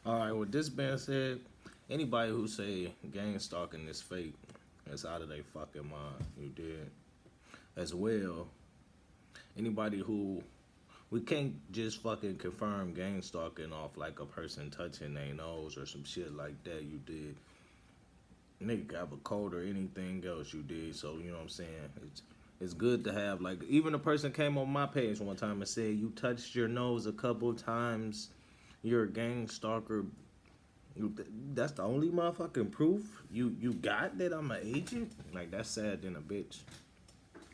All right, with this being said, anybody who say gang stalking is fake is out of their fucking mind. You did. As well, anybody who we can't just fucking confirm gang stalking off like a person touching their nose or some shit like that. You did. Nigga have a cold or anything else you did. So you know what I'm saying. It's good to have like even a person came on my page one time and said you touched your nose a couple times. You're a gang stalker. That's the only motherfucking proof you got that I'm an agent. Like that's sad than a bitch.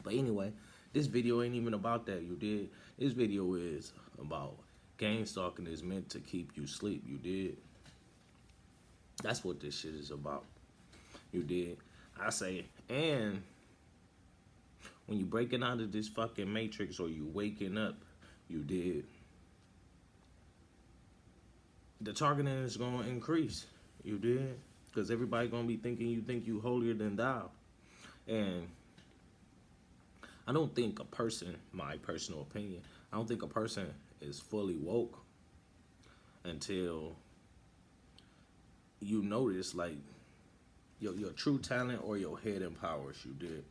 But anyway, this video ain't even about that. You did. This video is about gang stalking is meant to keep you sleep. You did. That's what this shit is about. You did. I say, and when you breaking out of this fucking matrix or you waking up, you did. The targeting is gonna increase. You did. Because everybody gonna be thinking you think you holier than thou. And I don't think a person, my personal opinion, I don't think a person is fully woke until you notice like your true talent or your head empowers you did.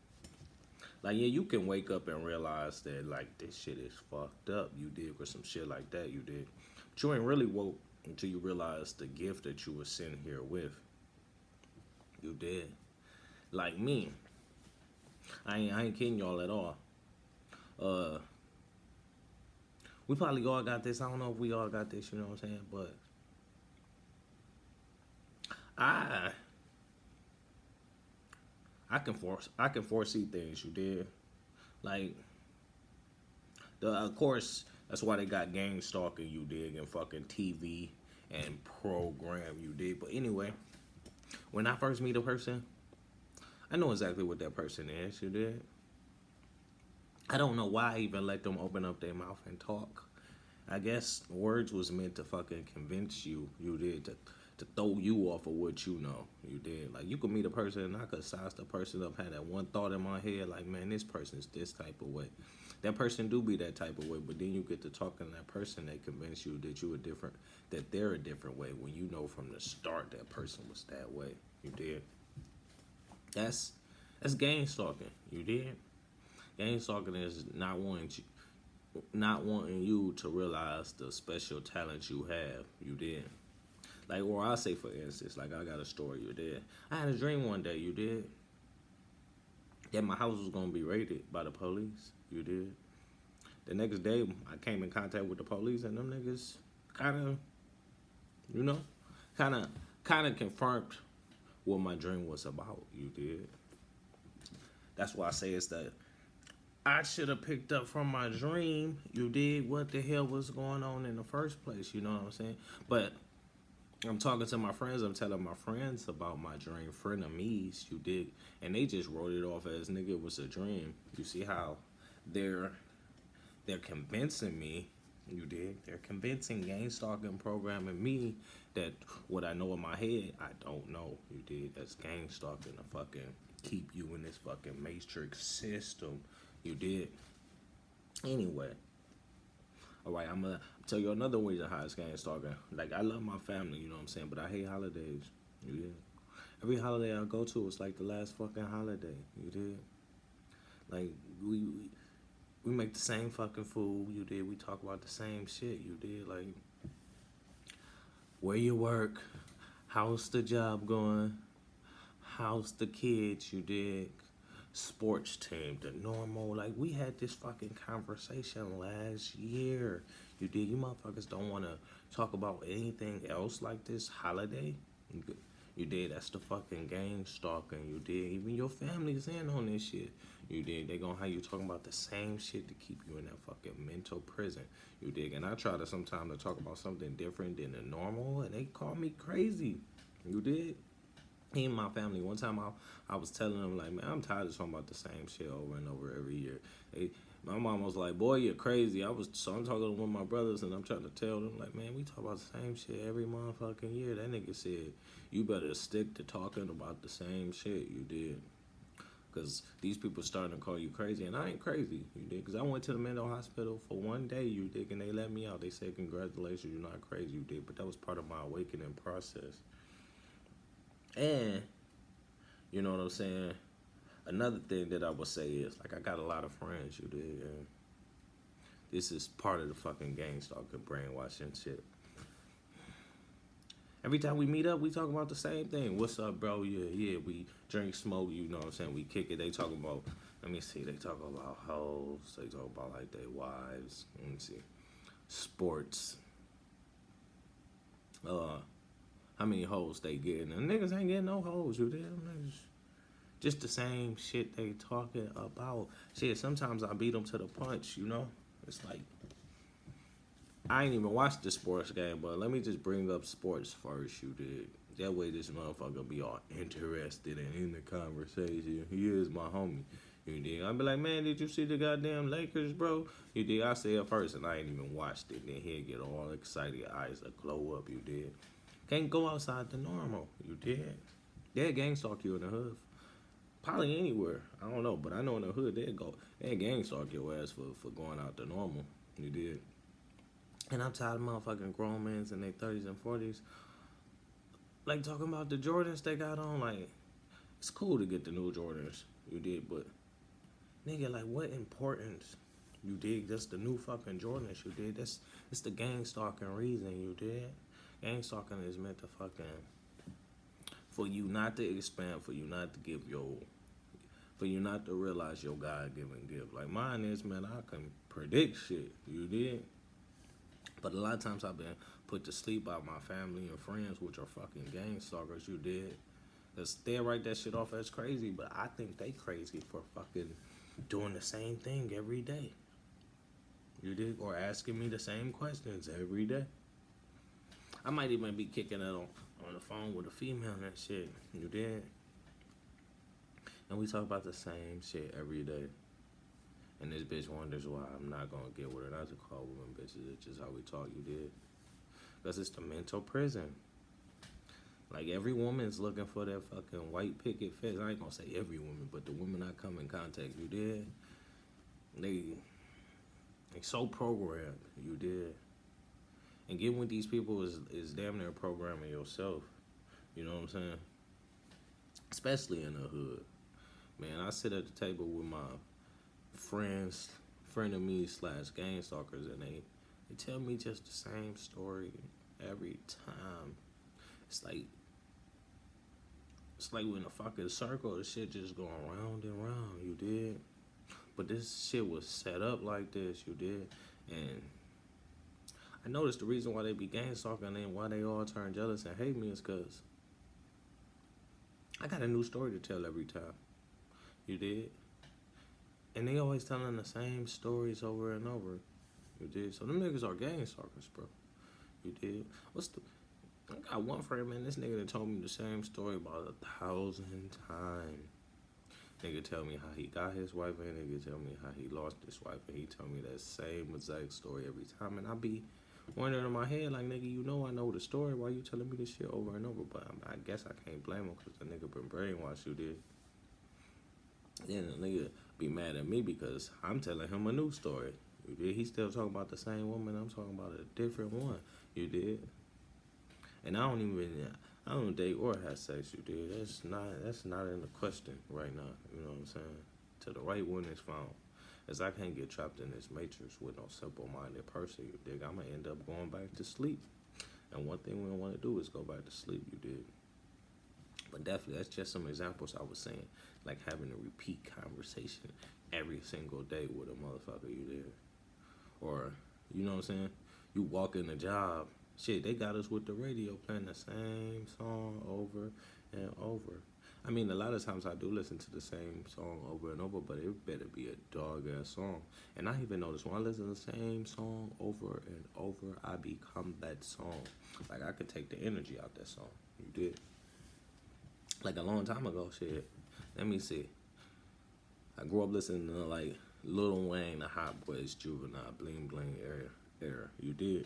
Like yeah, you can wake up and realize that like this shit is fucked up, you did, or some shit like that, you did. But you ain't really woke until you realize the gift that you were sent here with. You did. Like me. I ain't kidding y'all at all. Uh we probably all got this. I don't know if we all got this, you know what I'm saying? But I I can foresee things you did. Like the of course that's why they got gang stalking you dig and fucking TV and program you dig. But anyway, when I first meet a person, I know exactly what that person is, you did. I don't know why I even let them open up their mouth and talk. I guess words was meant to fucking convince you, you did, to throw you off of what you know, you did. Like, you could meet a person and I could size the person up, had that one thought in my head, like, man, this person's this type of way. That person do be that type of way, but then you get to talking to that person, they convince you that you a different, that they're a different way when you know from the start that person was that way, you did. That's, that's gang stalking, you did. Gang stalking is not wanting you to realize the special talent you have. You did. Like, or I say for instance, like I got a story. You did. I had a dream one day. You did. That my house was gonna be raided by the police. You did. The next day, I came in contact with the police, and them niggas kind of, you know, kind of, kind of confirmed what my dream was about. You did. That's why I say it's that I should have picked up from my dream. You did what the hell was going on in the first place. You know what I'm saying? But I'm talking to my friends. I'm telling my friends about my dream. Frenemies, you did, and they just wrote it off as nigga it was a dream. You see how they're they're convincing me. You did. They're convincing gang stalking programming me that what I know in my head I don't know. You did. That's gang stalking to fucking keep you in this fucking matrix system. You did. Anyway, all right, I'm gonna tell you another way to hide gang stalking. Like I love my family, you know what I'm saying, but I hate holidays. You did. Every holiday I go to, it's like the last fucking holiday. You did. Like we make the same fucking food. You did. We talk about the same shit. You did. Like where you work, how's the job going, how's the kids. You did. Sports team, the normal. Like we had this fucking conversation last year. You did. You motherfuckers don't want to talk about anything else like this holiday. You did. That's the fucking gang stalking. You did. Even your family's in on this shit. You did. They gonna have you talking about the same shit to keep you in that fucking mental prison. You dig. And I try to sometimes to talk about something different than the normal, and they call me crazy. You did. Me and my family, one time I was telling them, like, man, I'm tired of talking about the same shit over and over every year. My mom was like, boy, you're crazy. So I'm talking to one of my brothers, and I'm trying to tell them, like, man, we talk about the same shit every motherfucking year. That nigga said, you better stick to talking about the same shit you did. Because these people starting to call you crazy, and I ain't crazy, you dig? Because I went to the mental hospital for one day, you dig, and they let me out. They said, congratulations, you're not crazy, you dig? But that was part of my awakening process. And, you know what I'm saying? Another thing that I would say is, like, I got a lot of friends, you dig? And this is part of the fucking gang stalking, brainwashing shit. Every time we meet up, we talk about the same thing. What's up, bro? Yeah, we drink, smoke, you know what I'm saying? We kick it. They talk about, let me see, they talk about hoes. They talk about, like, their wives. Let me see. Sports. How many hoes they getting? And niggas ain't getting no hoes, you dig? Just the same shit they talking about. Shit, sometimes I beat them to the punch, you know? It's like, I ain't even watched the sports game, but let me just bring up sports first, you did. That way this motherfucker be all interested in the conversation. He is my homie. You did. I'd be like, man, did you see the goddamn Lakers, bro? You did. I say it first and I ain't even watched it. Then he'll get all excited, eyes will glow up, you did. Can't go outside the normal, you did. They'll gang stalk you in the hood. Probably anywhere. I don't know, but I know in the hood they'll gang stalk your ass for going out the normal. You did. And I'm tired of motherfucking grown men in their 30s and 40s. Like, talking about the Jordans they got on. Like, it's cool to get the new Jordans. You did, but, nigga, like, what importance? You dig? That's the new fucking Jordans, you did. It's the gang stalking reason, you did. Gang stalking is meant to fucking, for you not to expand, for you not to give for you not to realize your God-given gift. Like, mine is, man, I can predict shit, you did. But a lot of times I've been put to sleep by my family and friends, which are fucking gang stalkers, you did. Cause they write that shit off as crazy, but I think they crazy for fucking doing the same thing every day. You did? Or asking me the same questions every day. I might even be kicking it on the phone with a female and that shit. You did? And we talk about the same shit every day. And this bitch wonders why I'm not gonna get with her. Not to call women bitches, it's just how we talk, you did. Because it's the mental prison. Like, every woman's looking for that fucking white picket fence. I ain't gonna say every woman, but the women I come in contact, you did. They so programmed, you did. And getting with these people is damn near programming yourself. You know what I'm saying? Especially in the hood. Man, I sit at the table with my frenemies / gang stalkers, and they tell me just the same story every time. It's like when a fucking circle, the shit just going round and round, you did. But this shit was set up like this, you did. And I noticed the reason why they be gang stalking and why they all turn jealous and hate me is because I got a new story to tell every time. You did? And they always telling the same stories over and over. You did? So them niggas are gang stalkers, bro. You did? I got one friend, man. This nigga that told me the same story about 1,000 times. Nigga tell me how he got his wife, and nigga tell me how he lost his wife, and he tell me that same exact story every time. And I be wondering in my head, like, nigga, you know I know the story. Why you telling me this shit over and over? But I guess I can't blame him because the nigga been brainwashed, you did. Then the nigga be mad at me because I'm telling him a new story. You did? He still talking about the same woman. I'm talking about a different one. You did? And I don't date or have sex, you did. That's not in the question right now. You know what I'm saying? Till the right one is found. As I can't get trapped in this matrix with no simple-minded person, you dig? I'm going to end up going back to sleep. And one thing we don't want to do is go back to sleep, you dig? But definitely, that's just some examples I was saying. Like having a repeat conversation every single day with a motherfucker, you did. Or, you know what I'm saying? You walk in the job. Shit, they got us with the radio playing the same song over and over. I mean, a lot of times I do listen to the same song over and over, but it better be a dog-ass song. And I even notice when I listen to the same song over and over, I become that song. Like, I could take the energy out that song. You did. Like, a long time ago, shit. Let me see. I grew up listening to, like, Lil Wayne, the Hot Boys, Juvenile, Bling Bling era. You did.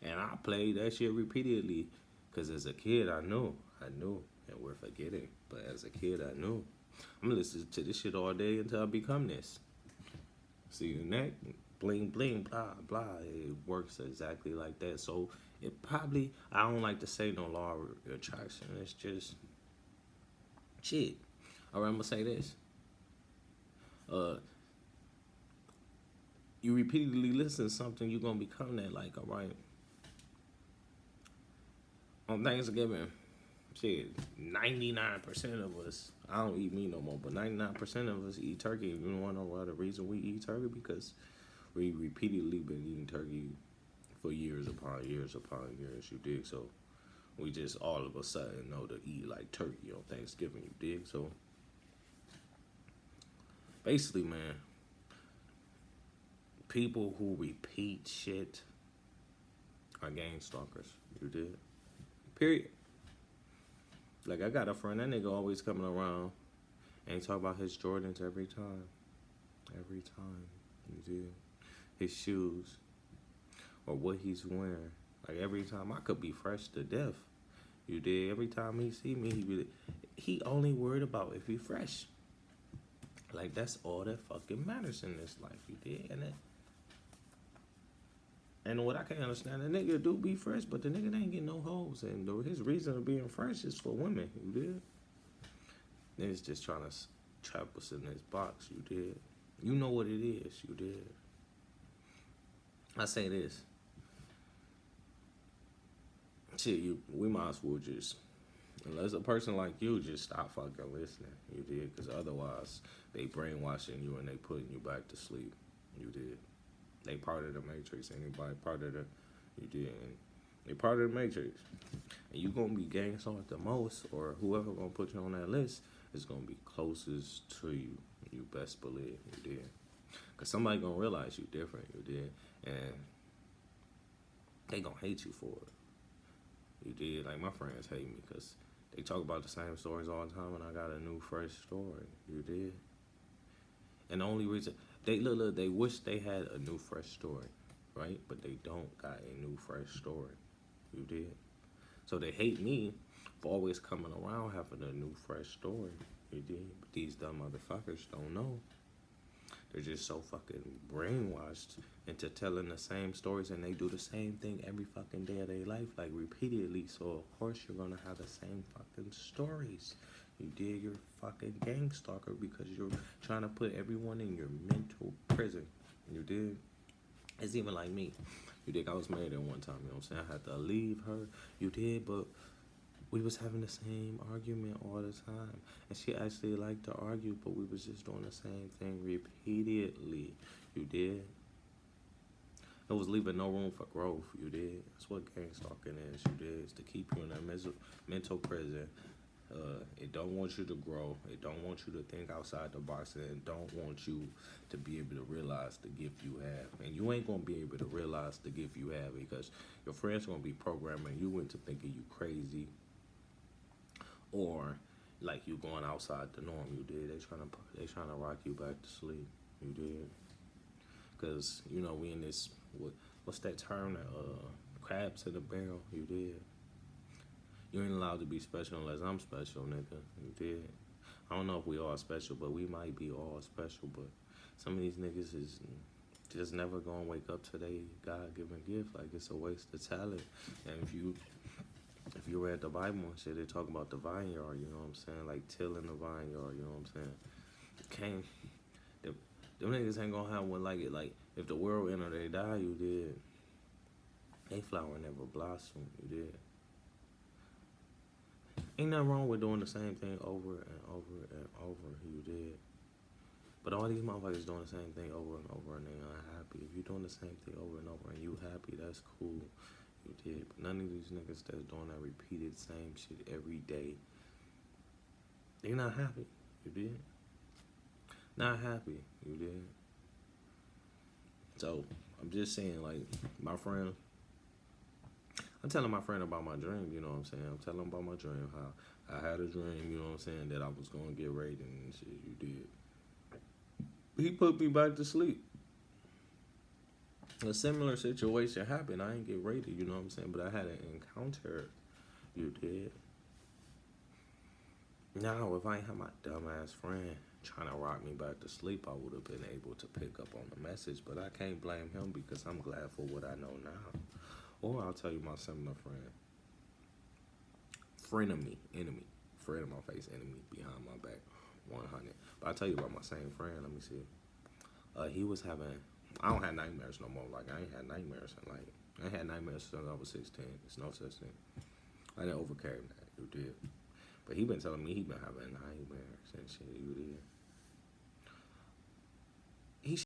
And I played that shit repeatedly because as a kid, I knew, and we're forgetting. But as a kid, I knew. I'm gonna listen to this shit all day until I become this. See you next. Bling bling blah blah. It works exactly like that. So it probably, I don't like to say no law of attraction. It's just shit. Alright, I'm gonna say this. Uh you repeatedly listen to something, you're gonna become that. Like, alright. On Thanksgiving, shit, 99% of us, I don't eat meat no more, but 99% of us eat turkey. You wanna know why the reason we eat turkey? Because we repeatedly been eating turkey for years upon years upon years, you dig? So we just all of a sudden know to eat like turkey on Thanksgiving, you dig? So basically, man, people who repeat shit are gang stalkers, you dig? Period. Like, I got a friend, that nigga always coming around and he talk about his Jordans every time. Every time, you dig? His shoes or what he's wearing. Like, every time, I could be fresh to death. You did. Every time he see me, he only worried about if he fresh. Like, that's all that fucking matters in this life. You did. And what I can't understand, the nigga do be fresh, but the nigga ain't get no hoes. And his reason of being fresh is for women. You did. Niggas just trying to trap us in this box. You did. You know what it is. You did. I say this. Shit, we might as well just, unless a person like you, just stop fucking listening. You did, because otherwise they brainwashing you and they putting you back to sleep. You did. They part of the matrix. Anybody part of the, you did. And they part of the matrix. And you gonna be gang stalked the most, or whoever gonna put you on that list is gonna be closest to you. You best believe. You did. Because somebody gonna realize you different. You did. And they gonna hate you for it. You did. Like, my friends hate me because they talk about the same stories all the time and I got a new, fresh story. You did. And the only reason, they wish they had a new, fresh story, right? But they don't got a new, fresh story. You did. So they hate me for always coming around having a new, fresh story. You did. But these dumb motherfuckers don't know. They're just so fucking brainwashed into telling the same stories, and they do the same thing every fucking day of their life, like repeatedly. So of course you're gonna have the same fucking stories. You did. You're a fucking gang stalker because you're trying to put everyone in your mental prison. You did. It's even like me. You did. I was married at one time. You know what I'm saying? I had to leave her. You did, but we was having the same argument all the time. And she actually liked to argue, but we was just doing the same thing repeatedly. You did. It was leaving no room for growth. You did. That's what gang stalking is. You did. It's to keep you in a mental prison. It don't want you to grow. It don't want you to think outside the box. And it don't want you to be able to realize the gift you have. And you ain't going to be able to realize the gift you have because your friends going to be programming you into thinking you crazy. Or like you going outside the norm. You did. They trying to rock you back to sleep. You did. Cause you know we in this what's that term? Crabs in the barrel. You did. You ain't allowed to be special unless I'm special, nigga. You did. I don't know if we all special, but we might be all special. But some of these niggas is just never gonna wake up to their God-given gift. Like, it's a waste of talent. And if you read the Bible and shit, they talk about the vineyard, you know what I'm saying? Like, tilling the vineyard, you know what I'm saying? Them niggas ain't gonna have one like it. Like, if the world end or they die, you did. They flower never blossom, you did. Ain't nothing wrong with doing the same thing over and over and over, you did. But all these motherfuckers doing the same thing over and over and they unhappy. If you're doing the same thing over and over and you happy, that's cool. You did. But none of these niggas that's doing that repeated same shit every day, they not happy. You did. Not happy. You did. So I'm just saying, like, my friend, I'm telling my friend about my dream, you know what I'm saying? I'm telling him about my dream, how I had a dream, you know what I'm saying, that I was going to get raped and shit. You did. He put me back to sleep. A similar situation happened. I didn't get raided, you know what I'm saying? But I had an encounter. You did. Now, if I ain't had my dumbass friend trying to rock me back to sleep, I would have been able to pick up on the message. But I can't blame him because I'm glad for what I know now. Or I'll tell you my similar friend. Frenemy, enemy. Friend of my face, enemy behind my back. 100. But I'll tell you about my same friend. Let me see. He was having. I don't have nightmares no more. Like, I ain't had nightmares. And, like, I ain't had nightmares since I was 16. It's no such thing. I didn't overcarry that. You did. But he been telling me he been having nightmares and shit. You did.